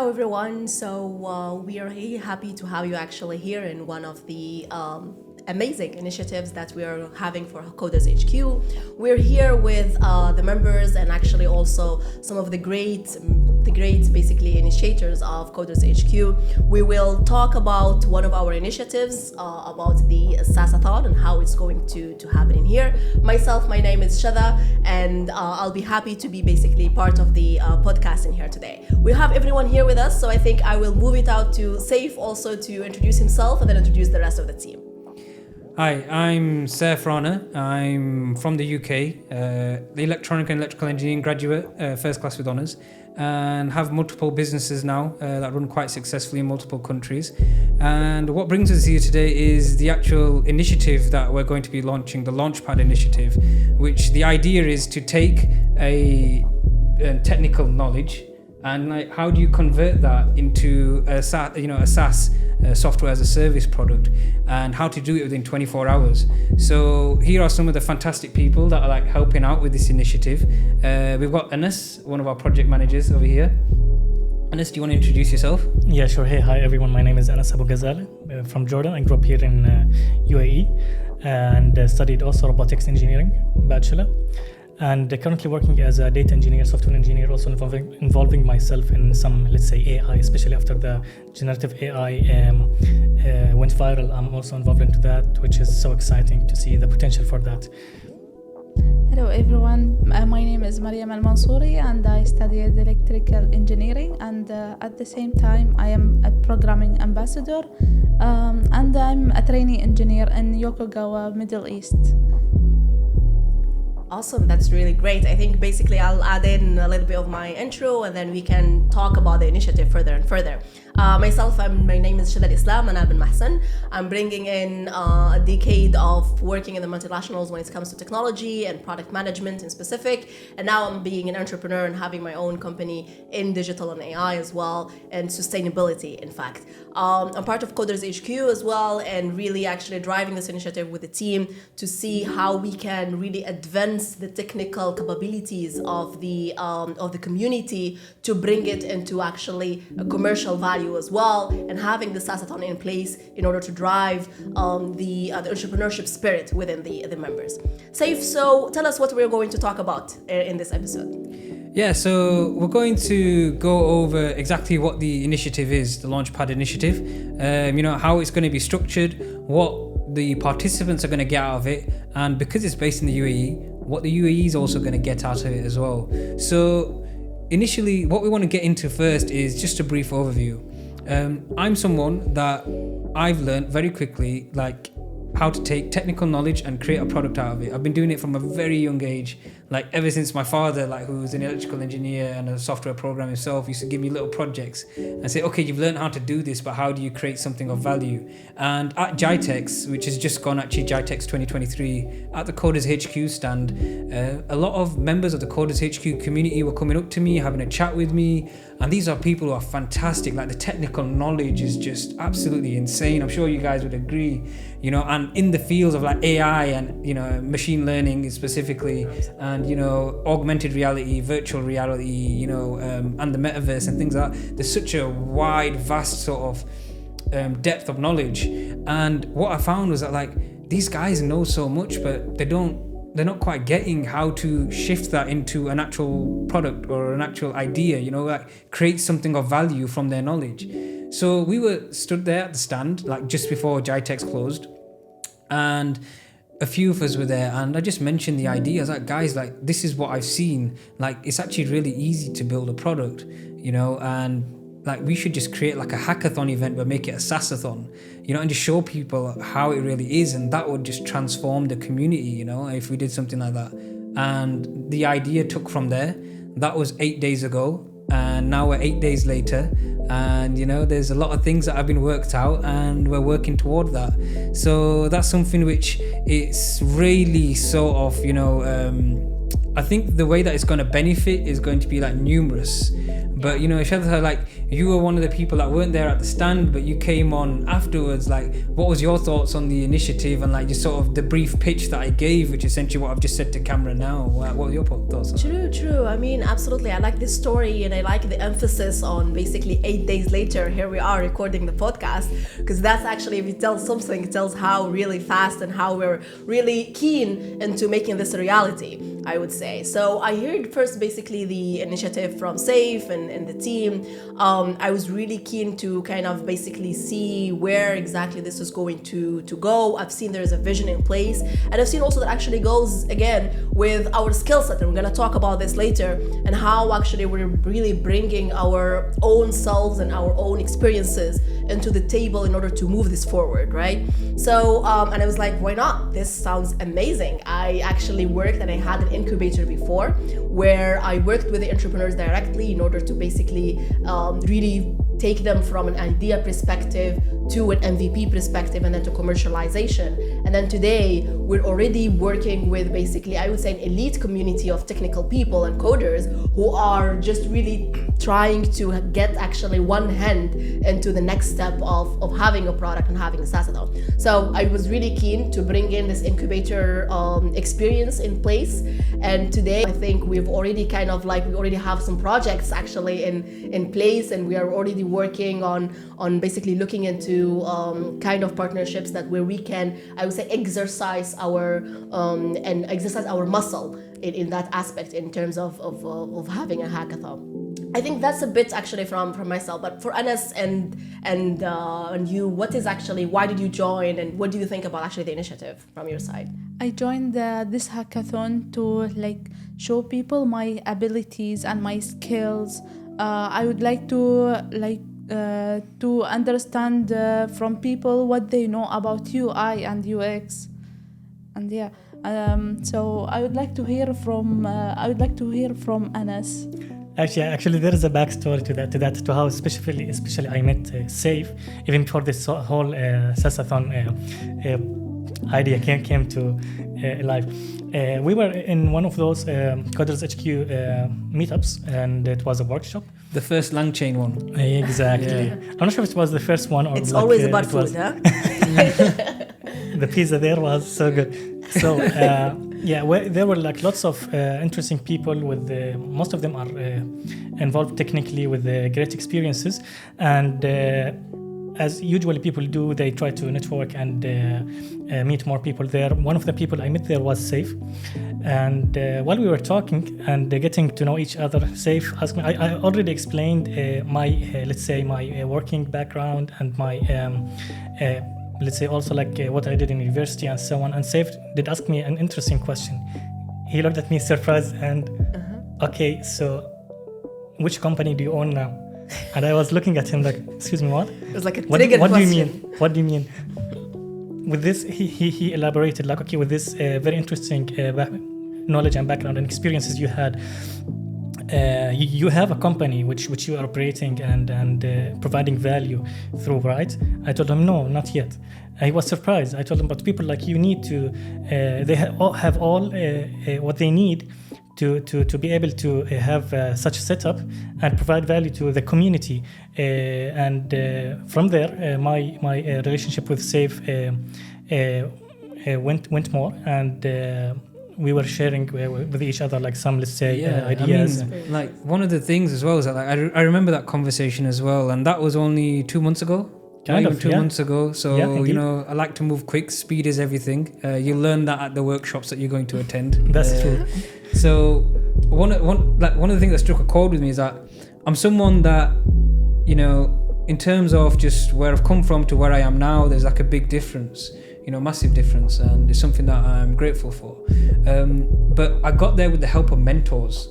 Hello, everyone. We are really happy to have you actually here in one of the amazing initiatives that we are having for Coders HQ. We're here with the members and actually also some of the great basically initiators of Coders HQ. We will talk about one of our initiatives about the SaaSathon and how it's going to happen in here. Myself, my name is Shada, and I'll be happy to be basically part of the podcast in here today. We have everyone here with us, so I think I will move it out to Saif also to introduce himself and then introduce the rest of the team. Hi, I'm Saif Rana. I'm from the UK, the electronic and electrical engineering graduate, first class with honours, and have multiple businesses now that run quite successfully in multiple countries. And what brings us here today is the actual initiative that we're going to be launching, the Launchpad initiative, which the idea is to take a technical knowledge and like how do you convert that into a SaaS software as a service product, and how to do it within 24 hours. So here are some of the fantastic people that are like helping out with this initiative. We've got Anas, one of our project managers over here. Anas, do you want to introduce yourself? Yeah, sure. Hey, hi everyone. My name is Anas Abu Ghazal from Jordan. I grew up here in UAE and studied also robotics engineering, bachelor. And currently working as a data engineer, software engineer, also involving myself in some, let's say, AI, especially after the generative AI went viral. I'm also involved into that, which is so exciting to see the potential for that. Hello everyone, my name is Mariam Al-Mansouri and I studied electrical engineering, and at the same time I am a programming ambassador and I'm a trainee engineer in Yokogawa, Middle East. Awesome, that's really great. I think basically I'll add in a little bit of my intro and then we can talk about the initiative further and further. My name is Shada Islam and I'm in Mahsan. I'm bringing in a decade of working in the multinationals when it comes to technology and product management in specific. And now I'm being an entrepreneur and having my own company in digital and AI as well, and sustainability, in fact. I'm part of Coders HQ as well, and really actually driving this initiative with the team to see how we can really advance the technical capabilities of the community to bring it into actually a commercial value as well, and having the SaaSathon in place in order to drive the entrepreneurship spirit within the members. Saif, so tell us what we're going to talk about in this episode. Yeah, so we're going to go over exactly what the initiative is, the Launchpad initiative, how it's going to be structured, what the participants are going to get out of it, and because it's based in the UAE, what the UAE is also going to get out of it as well. So initially, what we want to get into first is just a brief overview. I'm someone that I've learned very quickly, like how to take technical knowledge and create a product out of it. I've been doing it from a very young age, like ever since my father, like who was an electrical engineer and a software programmer himself, used to give me little projects and say, okay, you've learned how to do this, but how do you create something of value? And at GITEX, which has just gone actually GITEX 2023, at the Coders HQ stand, a lot of members of the Coders HQ community were coming up to me, having a chat with me. And these are people who are fantastic. Like the technical knowledge is just absolutely insane. I'm sure you guys would agree, and in the fields of like AI and, machine learning specifically, and, augmented reality, virtual reality, and the metaverse and things like that. There's such a wide, vast sort of depth of knowledge. And what I found was that like these guys know so much, but they're not quite getting how to shift that into an actual product or an actual idea, like create something of value from their knowledge. So we were stood there at the stand, like just before GITEX closed, and a few of us were there, and I just mentioned the idea. I was like, guys, like this is what I've seen. Like it's actually really easy to build a product, and like we should just create like a hackathon event but make it a SaaSathon, and just show people how it really is, and that would just transform the community, if we did something like that. And the idea took from there. That was 8 days ago, and now we're 8 days later, and there's a lot of things that have been worked out and we're working toward that. So that's something which it's really sort of I think the way that it's going to benefit is going to be like numerous, But Shadha, like you were one of the people that weren't there at the stand, but you came on afterwards. Like, what was your thoughts on the initiative and like just sort of the brief pitch that I gave, which is essentially what I've just said to camera now? What were your thoughts on that? True. I mean, absolutely. I like this story, and I like the emphasis on basically 8 days later, here we are recording the podcast, because that's actually, if it tells something, it tells how really fast and how we're really keen into making this a reality, I would say. So I heard first basically the initiative from Saif and the team. I was really keen to kind of basically see where exactly this is going to go. I've seen there's a vision in place, and I've seen also that actually goes again with our skill set, and we're going to talk about this later, and how actually we're really bringing our own selves and our own experiences into the table in order to move this forward, right? So and I was like, why not? This sounds amazing. I actually worked, and I had an incubator before where I worked with the entrepreneurs directly in order to basically really take them from an idea perspective to an MVP perspective, and then to commercialization. And then today we're already working with basically, I would say, an elite community of technical people and coders who are just really trying to get actually one hand into the next step of having a product and having a SaaS account. So I was really keen to bring in this incubator experience in place. And today I think we've already kind of like, we already have some projects actually in place, and we are already working on basically looking into kind of partnerships that where we can, I would say, exercise our muscle in that aspect in terms of having a hackathon. I think that's a bit actually from myself, but for Anas and you, what is actually, why did you join, and what do you think about actually the initiative from your side? I joined this hackathon to like show people my abilities and my skills. I would like to understand from people what they know about UI and UX, and yeah. So I would like to hear from Anas. Actually, there is a backstory to how especially I met Saif even before this whole SaaSathon idea came to life. We were in one of those Coders HQ meetups, and it was a workshop. The first Langchain one. Exactly. Yeah. I'm not sure if it was the first one or It's like, always about food, huh? The pizza there was so good. So there were like lots of interesting people with most of them are involved technically with great experiences, and as usually people do, they try to network and meet more people there. One of the people I met there was Saif, and while we were talking and getting to know each other, Saif asked me, I already explained my working background and my let's say also like what I did in university and so on. And Saif did ask me an interesting question. He looked at me surprised and, okay, so which company do you own now? And I was looking at him like, excuse me, what? It was like a trigger question. What do you mean? What do you mean? With this, he elaborated like, okay, with this very interesting knowledge and background and experiences you had, you have a company which you are operating and providing value through, right? I told him, no, not yet. He was surprised. I told him, but people like you need to, they have all what they need to be able to have such a setup and provide value to the community. And from there, my relationship with Saif went more, and we were sharing with each other like some, let's say, ideas. I mean, like one of the things as well is that like, I remember that conversation as well, and that was only 2 months ago. Kind of, 2 months ago. So, indeed. I like to move quick. Speed is everything. You learn that at the workshops that you're going to attend. That's true. So one of the things that struck a chord with me is that I'm someone that, in terms of just where I've come from to where I am now, there's like a big difference, massive difference, and it's something that I'm grateful for. But I got there with the help of mentors.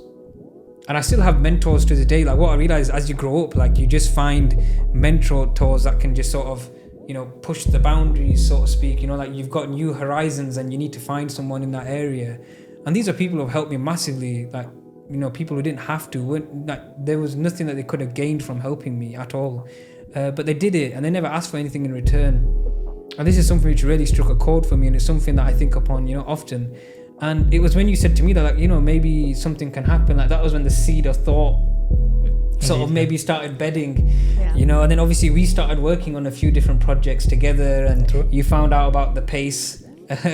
And I still have mentors to this day. Like what I realized as you grow up, like you just find mentors that can just sort of, push the boundaries, so to speak. Like you've got new horizons and you need to find someone in that area. And these are people who have helped me massively. Like, people who didn't have to. There was nothing that they could have gained from helping me at all. But they did it, and they never asked for anything in return. And this is something which really struck a chord for me, and it's something that I think upon, often. And it was when you said to me that, like, maybe something can happen. Like that was when the seed of thought sort of Indeed, maybe started bedding, Yeah. you know, and then obviously we started working on a few different projects together, and True. you found out about the pace,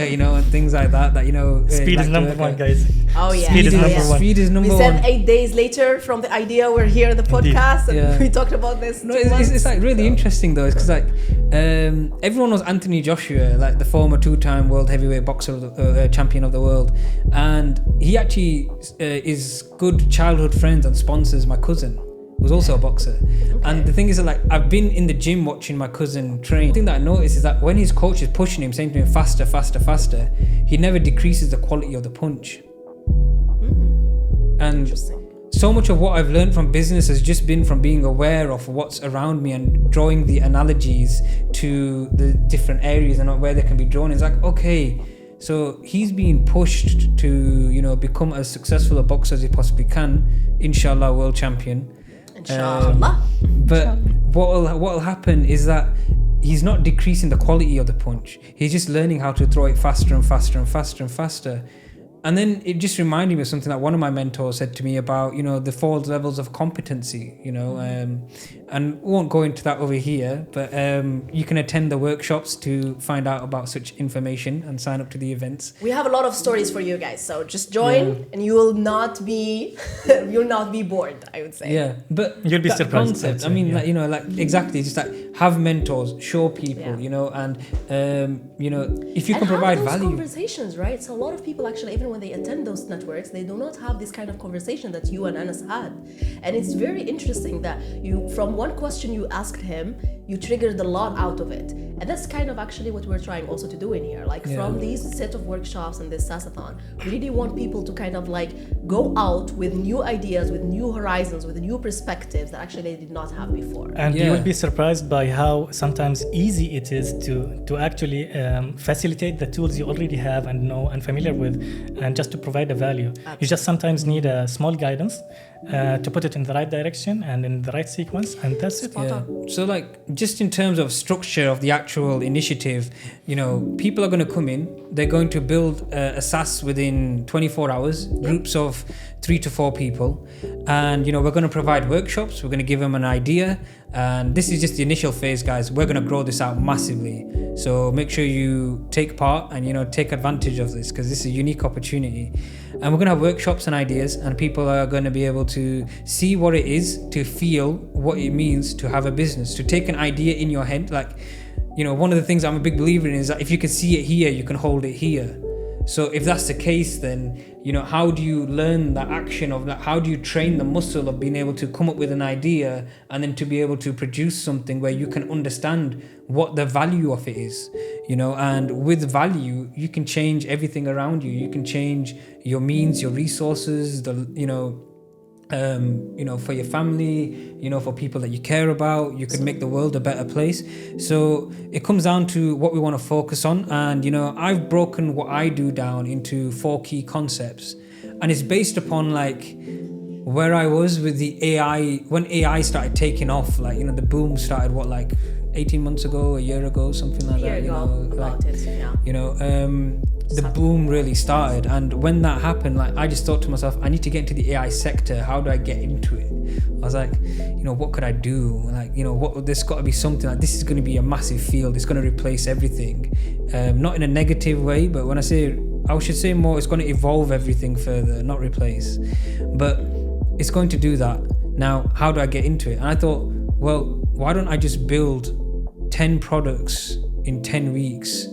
you know, and things like that, you know. Speed like is to number work one, at. guys. Oh yeah. Speed is Oh, number yeah. one. Speed is We number said one. 8 days later from the idea we're here in the podcast, and Yeah. we talked about this. No, 2 it's months. like really interesting though, because like everyone knows Anthony Joshua, like the former 2-time world heavyweight boxer, of the, champion of the world, and he actually is good childhood friends and sponsors my cousin, who's also a boxer. And the thing is that, like, I've been in the gym watching my cousin train. The thing that I noticed is that when his coach is pushing him, saying to him faster, faster, faster, he never decreases the quality of the punch. And Interesting. so much of what I've learned from business has just been from being aware of what's around me and drawing the analogies to the different areas and where they can be drawn. It's like, okay, so he's being pushed to, you know, become as successful a boxer as he possibly can, inshallah, world champion. Inshallah. But what'll happen is that he's not decreasing the quality of the punch. He's just learning how to throw it faster and faster and faster and faster. And then it just reminded me of something that one of my mentors said to me about, you know, the 4 levels of competency, you know, and we won't go into that over here, but you can attend the workshops to find out about such information and sign up to the events. We have a lot of stories for you guys, so just join and you will not be you'll not be bored, I would say. Yeah, but You'll be that surprised, concept, I'd I mean, say, yeah. like, you know, like exactly, just like have mentors, show people, Yeah. you know, and you know, if you And can have provide those value. conversations, right? So a lot of people actually, even when they attend those networks, they do not have this kind of conversation that you and Anas had. And it's very interesting that you, from one question you asked him, you triggered a lot out of it. And that's kind of actually what we're trying also to do in here. Like from these set of workshops and this SaaSathon, we really want people to kind of like go out with new ideas, with new horizons, with new perspectives that actually they did not have before. And you Yeah. will be surprised by how sometimes easy it is to actually facilitate the tools you already have and know and familiar with, and just to provide a value. You just sometimes need a small guidance to put it in the right direction and in the right sequence, and that's it. Yeah. So like just in terms of structure of the actual initiative, you know, people are going to come in, they're going to build a SaaS within 24 hours, groups of 3 to 4 people, and you know, we're going to provide workshops, we're going to give them an idea, and this is just the initial phase, guys. We're going to grow this out massively, so make sure you take part and, you know, take advantage of this, because this is a unique opportunity. And we're going to have workshops and ideas, and people are going to be able to see what it is to feel what it means to have a business, to take an idea in your head. Like, you know, one of the things I'm a big believer in is that if you can see it here, you can hold it here. So if that's the case, then, you know, how do you learn that action of that? How do you train the muscle of being able to come up with an idea and then to be able to produce something where you can understand what the value of it is, you know? And with value, you can change everything around you. You can change your means, your resources, you know, for your family, you know, for people that you care about. You can make the world a better place. So it comes down to what we want to focus on. And, you know, I've broken what I do down into 4 key concepts. And it's based upon like where I was with the AI, when AI started taking off, like, you know, the boom started, what, like 18 months ago, a year ago, something like that, you know, about like, it, yeah. you know, the boom really started. And when that happened, like, I just thought to myself, I need to get into the AI sector. How do I get into it? I was like, you know, what could I do? Like, you know, there's got to be something, like, this is going to be a massive field. It's going to replace everything. Not in a negative way, but when I say, I should say more, it's going to evolve everything further, not replace. But it's going to do that. Now, how do I get into it? And I thought, well, why don't I just build 10 products in 10 weeks?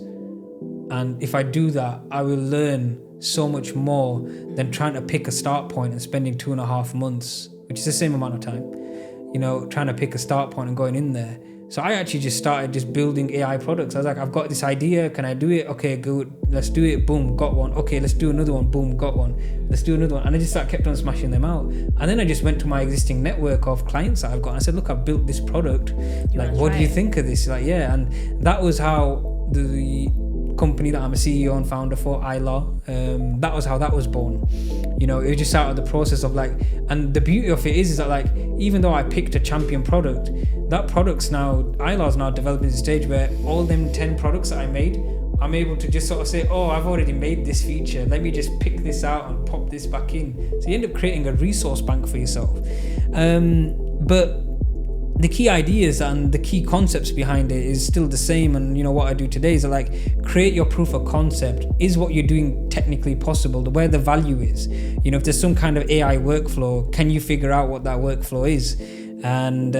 And if I do that, I will learn so much more than trying to pick a start point and spending 2.5 months, which is the same amount of time, you know, trying to pick a start point and going in there. So I actually just started just building AI products. I was like, I've got this idea. Can I do it? Okay, good. Let's do it. Boom, got one. Okay, let's do another one. Boom, got one. Let's do another one. And I just kept on smashing them out. And then I just went to my existing network of clients that I've got. And I said, look, I've built this product. Like, what do you think of this? Like, yeah. And that was how the company that I'm a CEO and founder for, iLaw, that was how that was born. You know, it was just out of the process of like, and the beauty of it is that like, even though I picked a champion product, that product's now, iLaw's now developing to the stage where all them 10 products that I made, I'm able to just sort of say, oh, I've already made this feature. Let me just pick this out and pop this back in. So you end up creating a resource bank for yourself. But the key ideas and the key concepts behind it is still the same. And you know what I do today is like create your proof of concept. Is what you're doing technically possible? Where the value is? You know, if there's some kind of AI workflow, can you figure out what that workflow is? And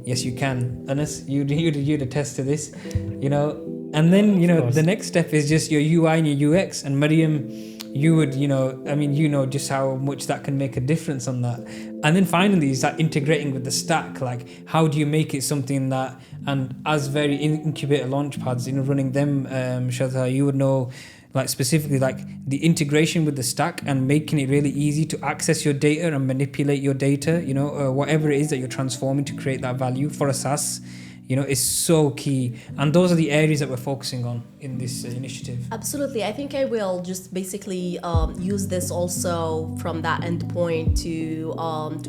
yes, you can. Anas, you'd attest to this. You know, and then you know the next step is just your UI and your UX. And Mariam, you would, you know, I mean, you know just how much that can make a difference on that. And then finally is that integrating with the stack. Like, how do you make it something that, and as very incubator launchpads, you know, running them, Shadha, you would know, like specifically like the integration with the stack and making it really easy to access your data and manipulate your data, you know, whatever it is that you're transforming to create that value for a SaaS. You know, is so key. And those are the areas that we're focusing on in this initiative. Absolutely. I think I will just basically use this also from that endpoint to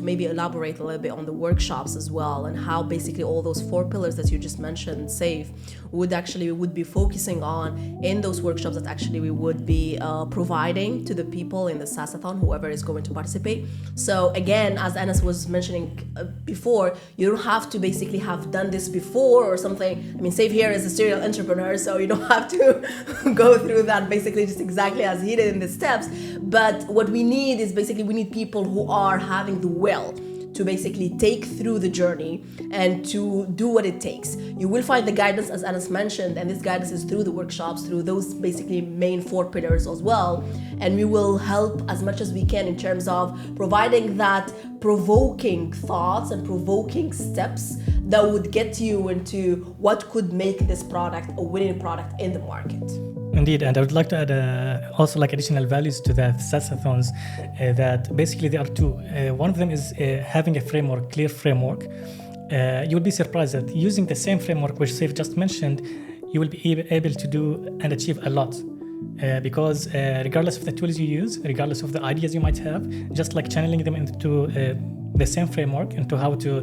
maybe elaborate a little bit on the workshops as well, and how basically all those 4 pillars that you just mentioned, SAFE, would be focusing on in those workshops that actually we would be providing to the people in the SaaSathon, whoever is going to participate. So again, as Anas was mentioning before, you don't have to basically have done this before or something. I mean, SAFE here is a serial entrepreneur, so you don't have to go through that basically just exactly as he did in the steps. But what we need is basically we need people who are having the will to basically take through the journey and to do what it takes. You will find the guidance, as Anas mentioned, and this guidance is through the workshops, through those basically main 4 pillars as well. And we will help as much as we can in terms of providing that provoking thoughts and provoking steps that would get you into what could make this product a winning product in the market. Indeed, and I would like to add also like additional values to the SaaSathons that basically there are 2. One of them is having a framework, clear framework. You will be surprised that using the same framework which Saif just mentioned, you will be able to do and achieve a lot. Because regardless of the tools you use, regardless of the ideas you might have, just like channeling them into the same framework, into how to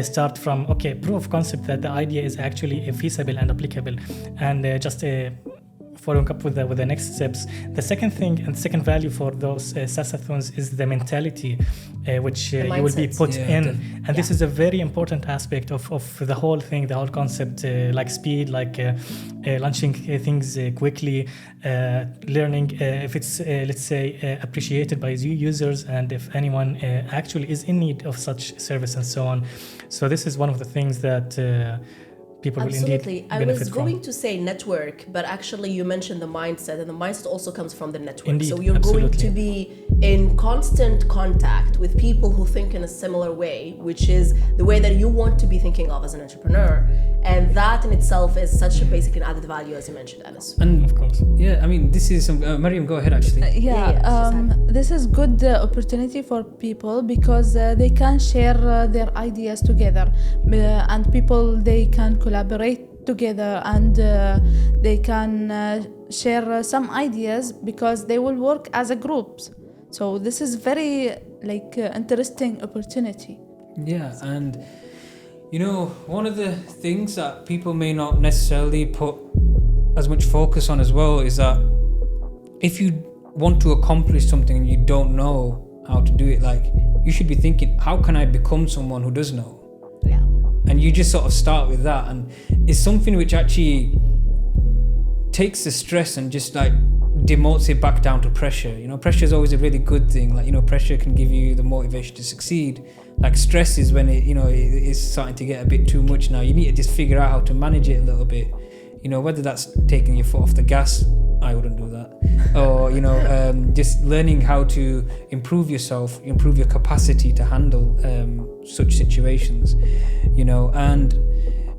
start from, proof of concept that the idea is actually feasible and applicable, and just following up with the next steps. The second thing and second value for those SaaSathons is the mentality which you will be put in. And this is a very important aspect of the whole thing, the whole concept, like speed, like launching things quickly, learning if it's, let's say, appreciated by users, and if anyone actually is in need of such service and so on. So this is one of the things that people Absolutely. will indeed benefit I was going from. to say network, but actually you mentioned the mindset, and the mindset also comes from the network. Indeed, so you're absolutely. going to be in constant contact with people who think in a similar way, which is the way that you want to be thinking of as an entrepreneur. And that in itself is such a basic and added value, as you mentioned, Anas. And Of course. yeah, I mean, this is some. Mariam, go ahead. Actually, This is good opportunity for people because they can share their ideas together, and people, they can collaborate together, and they can share some ideas because they will work as a group. So this is very interesting opportunity. yeah, and you know, one of the things that people may not necessarily put as much focus on as well is that if you want to accomplish something and you don't know how to do it, like, you should be thinking, how can I become someone who does know? Yeah. And you just sort of start with that, and it's something which actually takes the stress and just like demotes it back down to pressure. You know, pressure is always a really good thing. Like, you know, pressure can give you the motivation to succeed. Like, stress is when it, you know, it is starting to get a bit too much now. You need to just figure out how to manage it a little bit. You know, whether that's taking your foot off the gas, I wouldn't do that. Or, you know, just learning how to improve yourself, improve your capacity to handle such situations, you know. And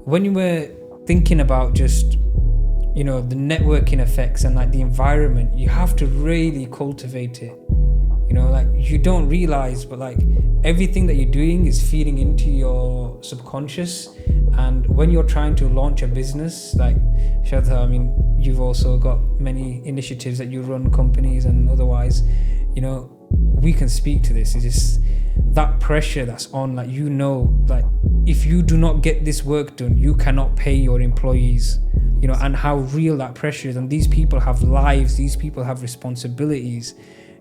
when you were thinking about just, you know, the networking effects and like the environment, you have to really cultivate it. You know, like, you don't realize, but like everything that you're doing is feeding into your subconscious. And when you're trying to launch a business, like Shadha, I mean, you've also got many initiatives that you run, companies and otherwise, you know, we can speak to this. It's just that pressure that's on, like, you know, like, if you do not get this work done, you cannot pay your employees, you know, and how real that pressure is. And these people have lives, these people have responsibilities,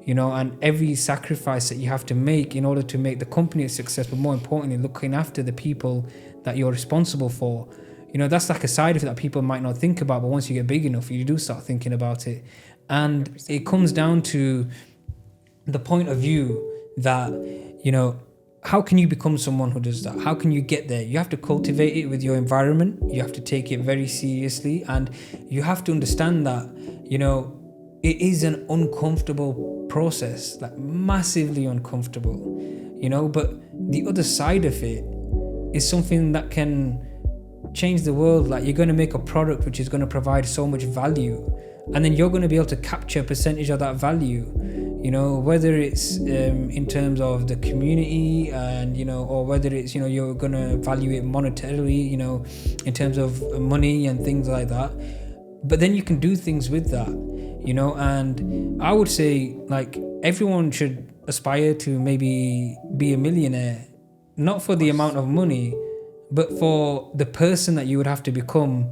and every sacrifice that you have to make in order to make the company a success, but more importantly, looking after the people that you're responsible for. That's like a side of it that people might not think about, but once you get big enough, you do start thinking about it. And 100%. It comes down to the point of view that, how can you become someone who does that? How can you get there? You have to cultivate it with your environment. You have to take it very seriously. And you have to understand that, it is an uncomfortable process, like massively uncomfortable, but the other side of it is something that can change the world. Like, you're going to make a product which is going to provide so much value, and then you're going to be able to capture a percentage of that value, whether it's in terms of the community and, or whether it's, you're going to value it monetarily, in terms of money and things like that. But then you can do things with that, and I would say, like, everyone should aspire to maybe be a millionaire, not for the amount of money, but for the person that you would have to become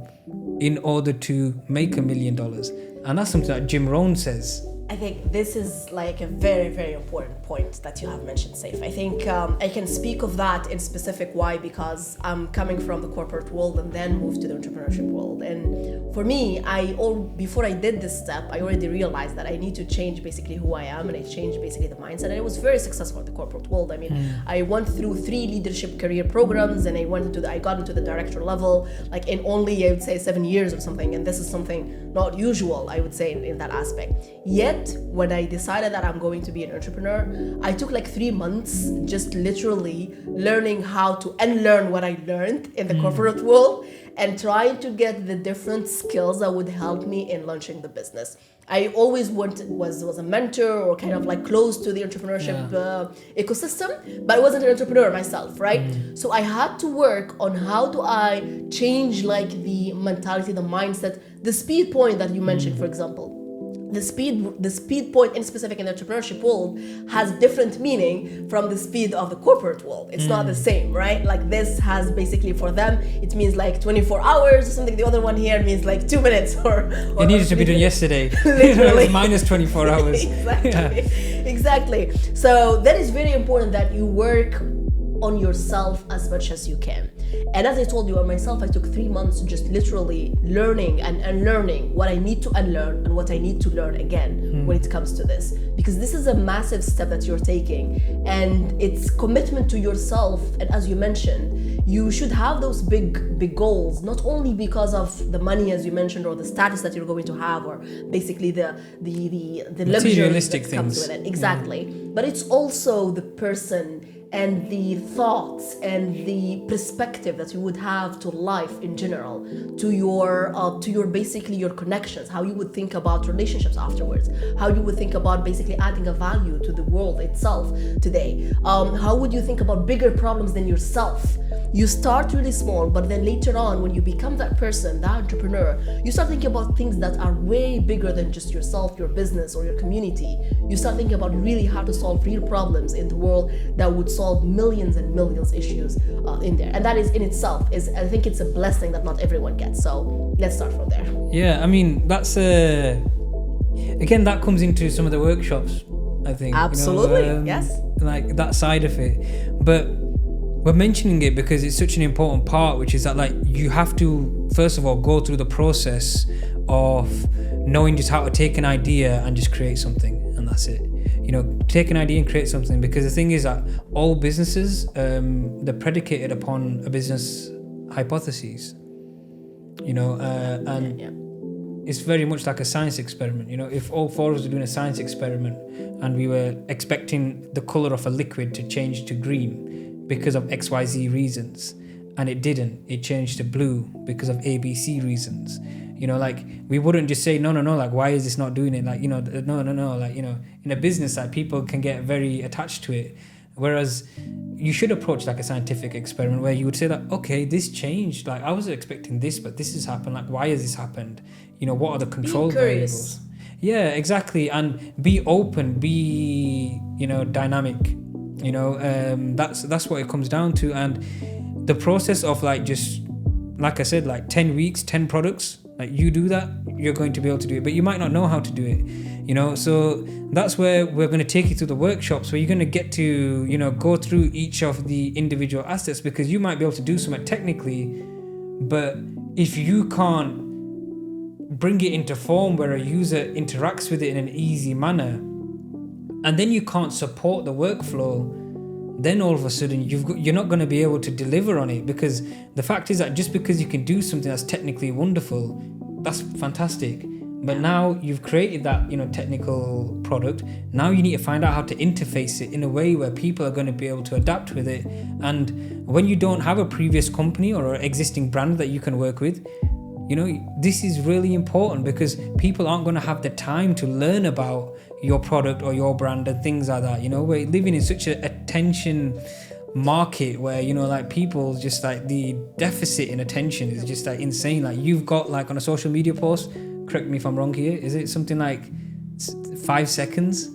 in order to make $1 million. And that's something that Jim Rohn says. I think this is like a very, very important point that you have mentioned, Saif. I think I can speak of that in specific. Why? Because I'm coming from the corporate world and then moved to the entrepreneurship world. And for me, before I did this step, I already realized that I need to change basically who I am, and I changed basically the mindset. And I was very successful in the corporate world. I mean, I went through 3 leadership career programs, and I got into the director level, like in only, I would say, 7 years or something. And this is something not usual, I would say, in that aspect. Yet, when I decided that I'm going to be an entrepreneur, I took like 3 months just literally learning how to unlearn what I learned in the corporate world and trying to get the different skills that would help me in launching the business. I always was a mentor or kind of like close to the entrepreneurship ecosystem, but I wasn't an entrepreneur myself, right? So I had to work on how do I change like the mentality, the mindset, the speed point that you mentioned, for example. The speed point in specific in the entrepreneurship world has different meaning from the speed of the corporate world. It's not the same, right? Like this has basically for them, it means like 24 hours or something. The other one here means like 2 minutes or it needed to be done yesterday. Literally. Minus 24 hours. Exactly. So that is very important that you work on yourself as much as you can. And as I told you, on myself, I took 3 months just literally learning and unlearning what I need to unlearn and what I need to learn again when it comes to this. Because this is a massive step that you're taking, and it's commitment to yourself. And as you mentioned, you should have those big goals, not only because of the money, as you mentioned, or the status that you're going to have, or basically the materialistic that things comes with it. Exactly. But it's also the person and the thoughts and the perspective that you would have to life in general, to your basically your connections, how you would think about relationships afterwards, how you would think about basically adding a value to the world itself today. How would you think about bigger problems than yourself? You start really small, but then later on, when you become that person, that entrepreneur, you start thinking about things that are way bigger than just yourself, your business, or your community. You start thinking about really how to solve real problems in the world that would solve millions and millions issues in there. And that is in itself, I think it's a blessing that not everyone gets. So let's start from there. Yeah, I mean, that's again, that comes into some of the workshops, I think. Absolutely, yes. Like that side of it. But we're mentioning it because it's such an important part, which is that like you have to, first of all, go through the process of knowing just how to take an idea and just create something, and that's it. Take an idea and create something, because the thing is that all businesses, they're predicated upon a business hypothesis, and it's very much like a science experiment. If all 4 of us were doing a science experiment and we were expecting the color of a liquid to change to green because of XYZ reasons, and it didn't, it changed to blue because of ABC reasons. Like we wouldn't just say no, like why is this not doing it? Like no, like in a business, like people can get very attached to it, whereas you should approach like a scientific experiment where you would say that, okay, this changed, like I was expecting this, but this has happened, like why has this happened? What are the control variables? Yeah, exactly. And be open, be dynamic. That's what it comes down to. And the process of like just like I said, like 10 weeks, 10 products, Like you do that, you're going to be able to do it, but you might not know how to do it, so that's where we're going to take you through the workshops, where you're going to get to, go through each of the individual assets, because you might be able to do something technically, but if you can't bring it into form where a user interacts with it in an easy manner, and then you can't support the workflow, then all of a sudden you're not going to be able to deliver on it. Because the fact is that just because you can do something that's technically wonderful, that's fantastic, but now you've created that technical product. Now you need to find out how to interface it in a way where people are going to be able to adapt with it. And when you don't have a previous company or an existing brand that you can work with, this is really important, because people aren't going to have the time to learn about your product or your brand and things like that. We're living in such an attention market where, people just like the deficit in attention is just like insane. Like you've got like on a social media post, correct me if I'm wrong here, is it something like 5 seconds?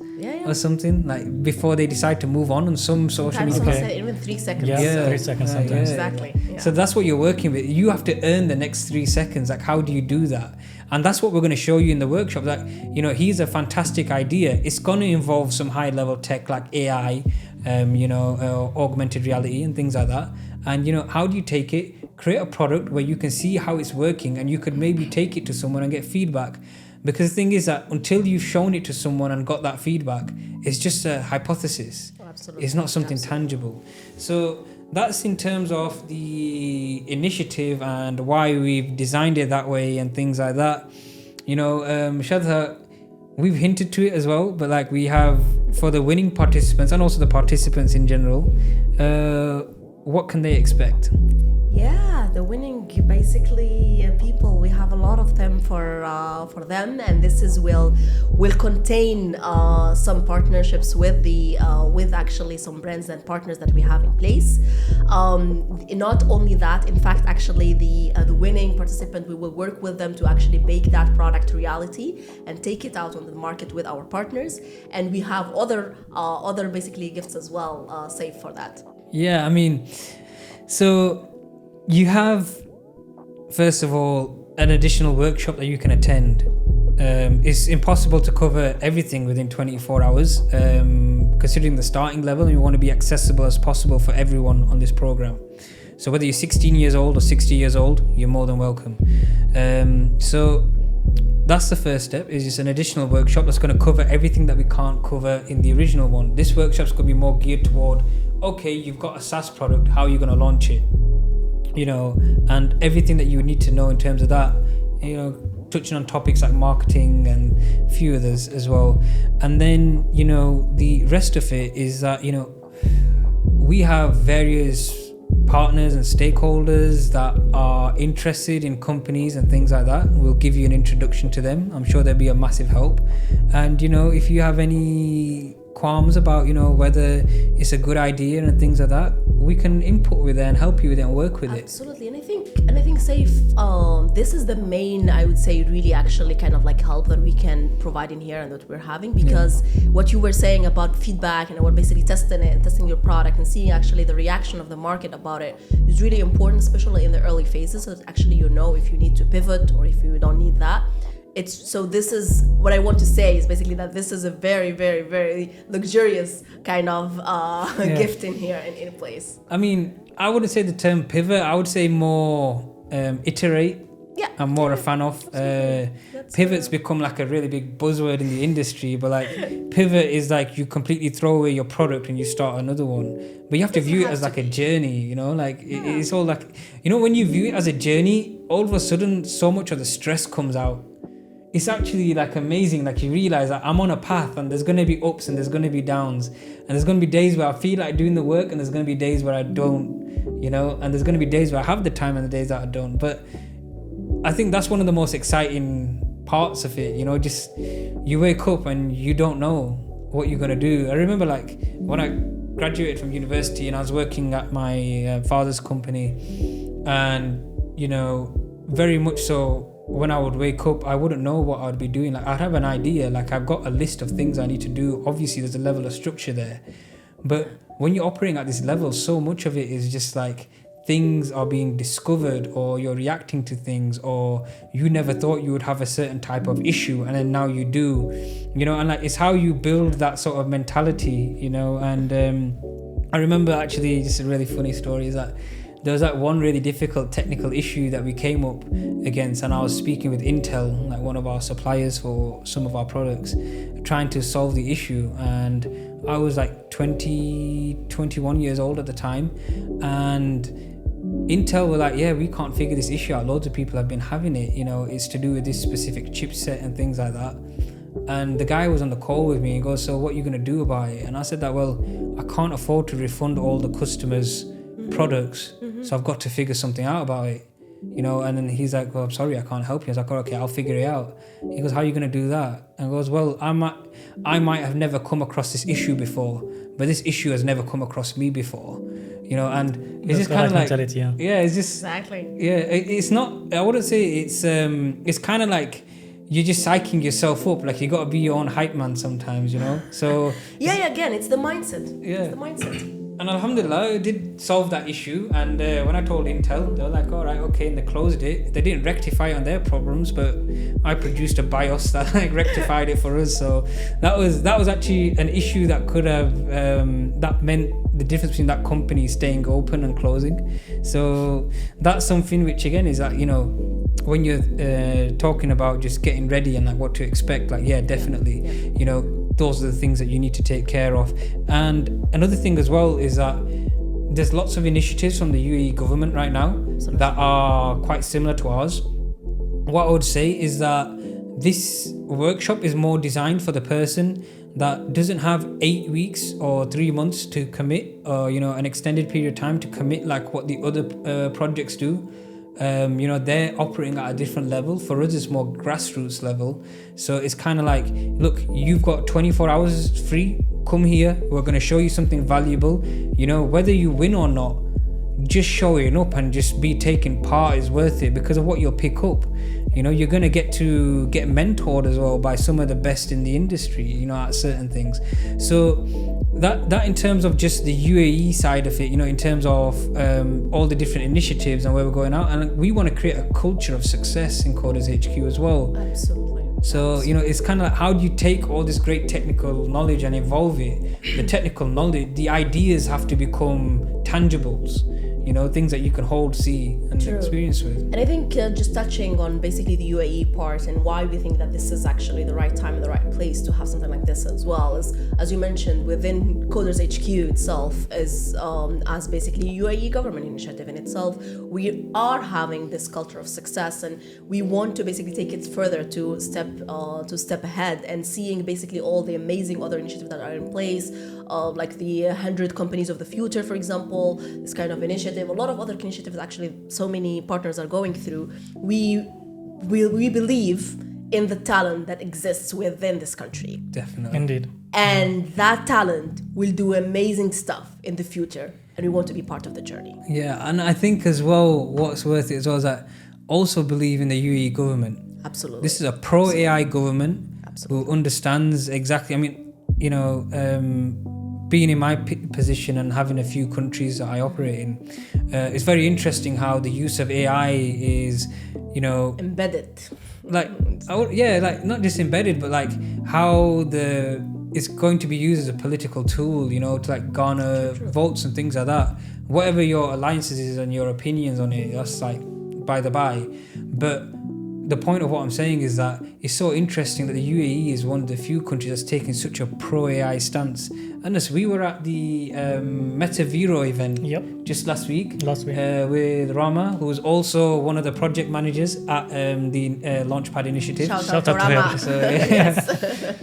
Or something like before they decide to move on some social media. Even 3 seconds. Yeah, 3 seconds sometimes. Exactly. Yeah. So that's what you're working with. You have to earn the next 3 seconds. Like, how do you do that? And that's what we're going to show you in the workshop. That here's a fantastic idea. It's going to involve some high level tech like AI, augmented reality and things like that. And how do you take it, create a product where you can see how it's working, and you could maybe take it to someone and get feedback. Because the thing is that until you've shown it to someone and got that feedback, it's just a hypothesis. Absolutely. It's not something tangible. So that's in terms of the initiative and why we've designed it that way and things like that. Shadha, we've hinted to it as well, but like we have for the winning participants and also the participants in general, what can they expect? Yeah, the winning basically people, we have a lot of them for them, and this will contain some partnerships with with actually some brands and partners that we have in place. Not only that, in fact, actually the winning participant, we will work with them to actually make that product reality and take it out on the market with our partners, and we have other basically gifts as well saved for that. Yeah, I mean, so you have, first of all, an additional workshop that you can attend. It's impossible to cover everything within 24 hours, considering the starting level, and you want to be accessible as possible for everyone on this program. So whether you're 16 years old or 60 years old, you're more than welcome. So that's the first step, is just an additional workshop that's going to cover everything that we can't cover in the original one. This workshop's going to be more geared toward, okay, you've got a SaaS product, how are you going to launch it? And everything that you need to know in terms of that, touching on topics like marketing and a few others as well. And then, the rest of it is that, we have various partners and stakeholders that are interested in companies and things like that. We'll give you an introduction to them. I'm sure there'll be a massive help. And, if you have any qualms about whether it's a good idea and things like that, we can input with it and help you with it and work with it. Absolutely. And I think Saif, this is the main, I would say, really actually kind of like help that we can provide in here and that we're having, because what you were saying about feedback and we're basically testing it and testing your product and seeing actually the reaction of the market about it is really important, especially in the early phases, so that actually if you need to pivot or if you don't need that. So this is what I want to say, is basically that this is a very, very, very luxurious kind of gift in here in place. I mean, I wouldn't say the term pivot. I would say more iterate. Yeah. I'm more a fan of. Pivot's become like a really big buzzword in the industry, but like pivot is like you completely throw away your product and you start another one. But you have to view it as like a journey, it's all like, when you view it as a journey, all of a sudden so much of the stress comes out. It's actually like amazing. Like you realize that I'm on a path and there's going to be ups and there's going to be downs, and there's going to be days where I feel like doing the work and there's going to be days where I don't, and there's going to be days where I have the time and the days that I don't. But I think that's one of the most exciting parts of it, just you wake up and you don't know what you're going to do. I remember like when I graduated from university and I was working at my father's company, and very much so, when I would wake up, I wouldn't know what I'd be doing. Like I'd have an idea, like I've got a list of things I need to do. Obviously there's a level of structure there, but when you're operating at this level, so much of it is just like things are being discovered, or you're reacting to things, or you never thought you would have a certain type of issue and then now you do, you know, and like it's how you build that sort of mentality, you know. And I remember actually just a really funny story is that there was that one really difficult technical issue that we came up against, and I was speaking with Intel, like one of our suppliers for some of our products, trying to solve the issue. And I was like 21 years old at the time, and Intel were like, yeah, we can't figure this issue out. Loads of people have been having it, you know, it's to do with this specific chipset and things like that. And the guy was on the call with me and goes, so what are you going to do about it? And I said that, well, I can't afford to refund all the customers' products, so I've got to figure something out about it, you know. And then he's like, well, I'm sorry, I can't help you. I was like, oh, okay, I'll figure it out. He goes, how are you going to do that? And I goes, well, I might have never come across this issue before, but this issue has never come across me before, you know. And it's just kind of like, yeah, it's just Exactly. yeah, it's not, I wouldn't say it's kind of like you're just psyching yourself up, like you got to be your own hype man sometimes, you know. So Yeah, again, it's the mindset. Yeah. It's the mindset. and alhamdulillah, I did solve that issue. And when I told Intel, they were like, all right, okay, and they closed it. They didn't rectify it on their problems, but I produced a BIOS that like rectified it for us. So that was actually an issue that could have that meant the difference between that company staying open and closing. So that's something which again is that, you know, when you're talking about just getting ready and like what to expect, like yeah, definitely, you know, those are the things that you need to take care of. And another thing as well is that there's lots of initiatives from the UAE government right now that are quite similar to ours. What I would say is that this workshop is more designed for the person that doesn't have 8 weeks or 3 months to commit, or you know, an extended period of time to commit like what the other projects do. You know, they're operating at a different level. For us, it's more grassroots level. So it's kind of like, look, you've got 24 hours free. Come here. We're going to show you something valuable. You know, whether you win or not, just showing up and just be taking part is worth it because of what you'll pick up. You know, you're going to get mentored as well by some of the best in the industry, you know, at certain things. So that in terms of just the UAE side of it, you know, in terms of all the different initiatives and where we're going out, and we want to create a culture of success in Coders HQ as well. Absolutely. So, you know, it's kind of like, how do you take all this great technical knowledge and evolve it? The technical knowledge, the ideas have to become tangibles, you know, things that you can hold, see, and experience with. And I think just touching on basically the UAE part and why we think that this is actually the right time and the right place to have something like this as well is, as you mentioned, within Coders HQ itself is as basically UAE government initiative in itself, we are having this culture of success, and we want to basically take it further to step ahead and seeing basically all the amazing other initiatives that are in place, like the 100 companies of the future, for example, this kind of initiative. A lot of other initiatives actually so many partners are going through. We believe in the talent that exists within this country. Definitely. Indeed. And that talent will do amazing stuff in the future, and we want to be part of the journey. Yeah, and I think as well, what's worth it as well is that also believe in the UAE government. Absolutely. This is a pro-AI government Absolutely. who understands exactly, I mean, you know, being in my position and having a few countries that I operate in, it's very interesting how the use of AI is, you know, Embedded. like, like not just embedded, but like how it's going to be used as a political tool, you know, to like garner votes and things like that. Whatever your alliances is and your opinions on it, that's like by the by. But the point of what I'm saying is that it's so interesting that the UAE is one of the few countries that's taking such a pro-AI stance. And as we were at the MetaViro event just last week with Rama, who was also one of the project managers at the Launchpad initiative. Shout out to Rama. So,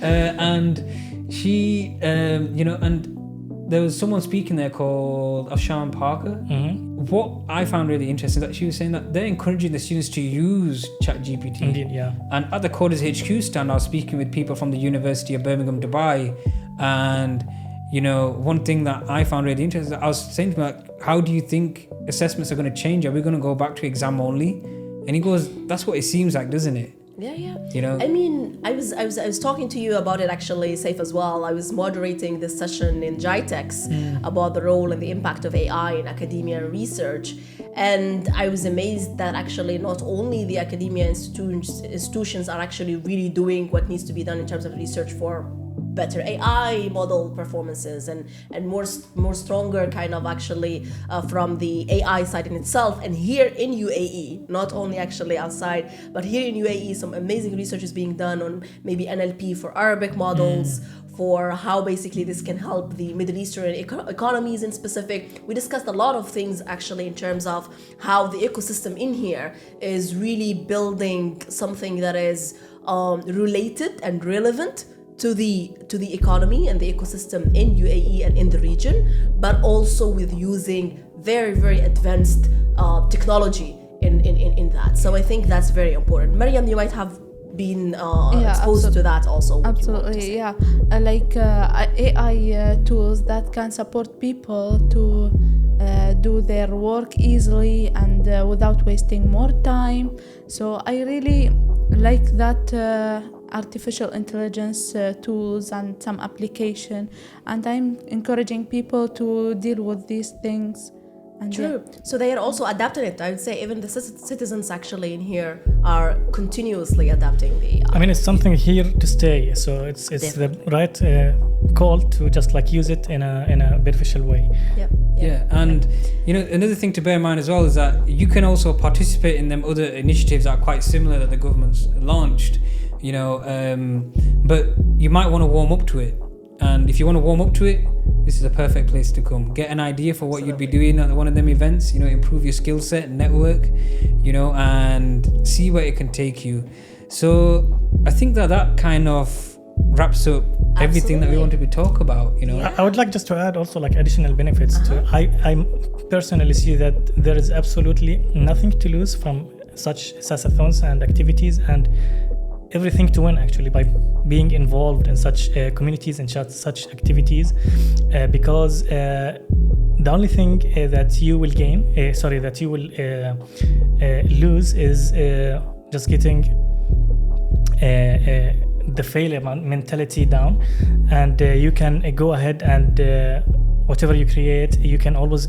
and she, you know, and there was someone speaking there called Asham Parker. What I found really interesting is that she was saying that they're encouraging the students to use ChatGPT. Indeed, yeah. And at the Coders HQ stand, I was speaking with people from the University of Birmingham, Dubai, and you know, one thing that I found really interesting, I was saying to him, like, how do you think assessments are going to change? Are we going to go back to exam only? And he goes, that's what it seems like, doesn't it? Yeah. You know, I mean, I was talking to you about it actually, Saif, as well. I was moderating this session in GITEX about the role and the impact of AI in academia and research. And I was amazed that actually not only the academia institutions are actually really doing what needs to be done in terms of research for better AI model performances and more stronger kind of actually from the AI side in itself. And here in UAE, not only actually outside, but here in UAE, some amazing research is being done on maybe NLP for Arabic models, for how basically this can help the Middle Eastern economies in specific. We discussed a lot of things actually in terms of how the ecosystem in here is really building something that is related and relevant to the economy and the ecosystem in UAE and in the region, but also with using very, very advanced technology in that. So I think that's very important. Mariam, you might have been exposed to that also. Absolutely, yeah. AI tools that can support people to do their work easily and without wasting more time. So I really like that artificial intelligence tools and some application, and I'm encouraging people to deal with these things. And True. So they are also adapting it. I would say even the citizens actually in here are continuously adapting the AI. I mean, it's something here to stay. So it's the right call to just like use it in a beneficial way. Yeah, and another thing to bear in mind as well is that you can also participate in them other initiatives that are quite similar that the government's launched. But you might want to warm up to it. And if you want to warm up to it, this is a perfect place to come. Get an idea for what you'd be doing at one of them events, improve your skill set and network, and see where it can take you. So I think that kind of wraps up everything that we wanted to talk about, I would like just to add also like additional benefits to I personally see that there is absolutely nothing to lose from such SaaSathons and activities, and everything to win actually by being involved in such communities and such activities, because the only thing that you will lose is just getting the failure mentality down, and you can go ahead and whatever you create, you can always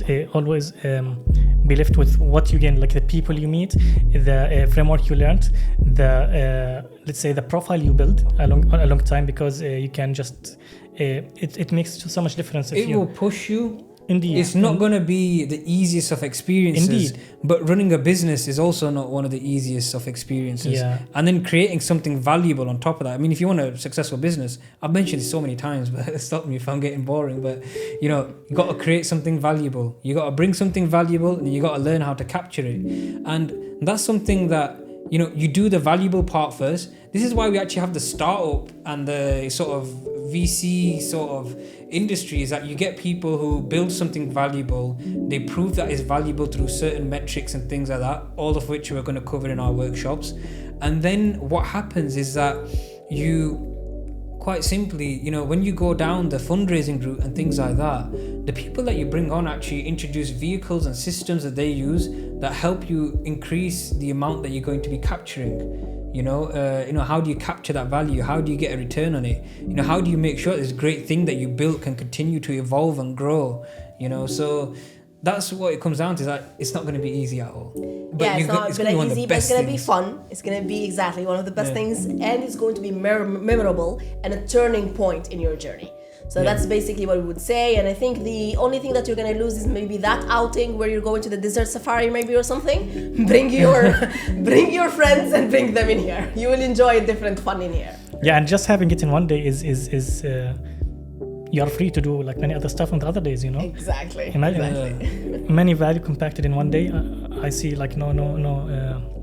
be left with what you gain, like the people you meet, the framework you learned, the let's say the profile you build a long time, because you can just it makes so much difference. It will push you. Indeed, it's not going to be the easiest of experiences. Indeed, but running a business is also not one of the easiest of experiences. Yeah. And then creating something valuable on top of that. I mean, if you want a successful business, I've mentioned this so many times, but stop me if I'm getting boring. But you got to create something valuable. You got to bring something valuable, and you got to learn how to capture it. And that's something that you do the valuable part first. This is why we actually have the startup and the sort of VC sort of industry, is that you get people who build something valuable, they prove that it's valuable through certain metrics and things like that, all of which we're going to cover in our workshops. And then what happens is that you quite simply, when you go down the fundraising route and things like that, the people that you bring on actually introduce vehicles and systems that they use that help you increase the amount that you're going to be capturing. How do you capture that value? How do you get a return on it? How do you make sure this great thing that you built can continue to evolve and grow? So that's what it comes down to, is that it's not going to be easy at all. But it's not going to be easy, but it's going to be fun. It's going to be exactly one of the best things, and it's going to be memorable and a turning point in your journey. So that's basically what we would say. And I think the only thing that you're going to lose is maybe that outing where you're going to the desert safari maybe or something. Bring your friends and bring them in here. You will enjoy different fun in here. Yeah, and just having it in one day is you are free to do like many other stuff on the other days, Exactly. Imagine many value compacted in one day. I see like no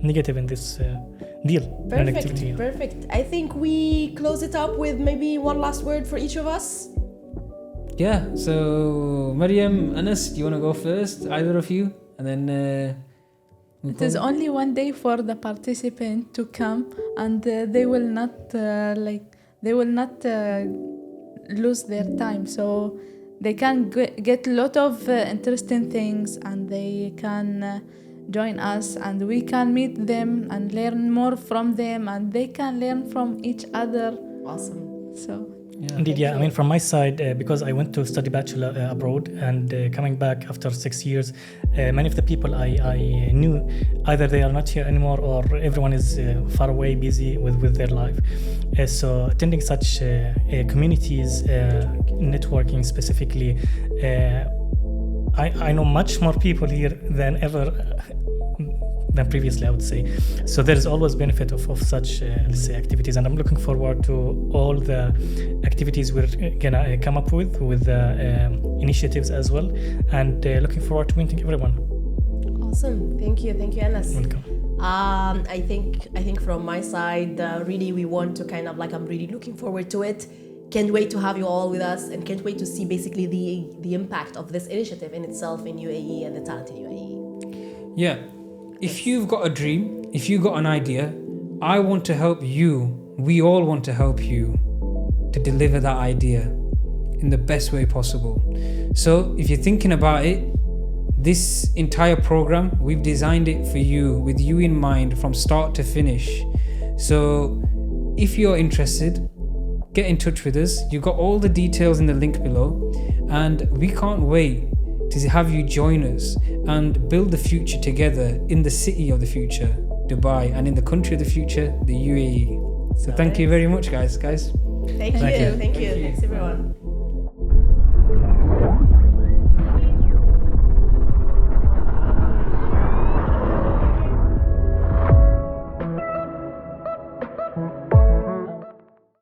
negative in this deal. Perfect. I think we close it up with maybe one last word for each of us. Yeah, so Mariam, Anas, do you want to go first, either of you? And then it is only one day for the participant to come, and they will not lose their time, so they can get a lot of interesting things, and they can join us, and we can meet them and learn more from them, and they can learn from each other. Awesome. So Indeed, yeah. I mean, from my side, because I went to study bachelor abroad, and coming back after 6 years, many of the people I knew, either they are not here anymore or everyone is far away, busy with their life. So attending such communities, networking specifically, I know much more people here than ever than previously, I would say. So there is always benefit of such, let's say, activities, and I'm looking forward to all the activities we're gonna come up with initiatives as well, and looking forward to meeting everyone. Awesome. Thank you, Anas. Welcome. I think from my side, really we want to kind of like, I'm really looking forward to it. Can't wait to have you all with us, and can't wait to see basically the impact of this initiative in itself in UAE and the talent in UAE. Yeah. If you've got a dream, if you've got an idea, I want to help you. We all want to help you to deliver that idea in the best way possible. So if you're thinking about it, this entire program, we've designed it for you, with you in mind from start to finish. So if you're interested, get in touch with us. You've got all the details in the link below, and we can't wait to have you join us and build the future together in the city of the future, Dubai, and in the country of the future, the UAE. So thank you very much, guys. Thank you. Thanks everyone.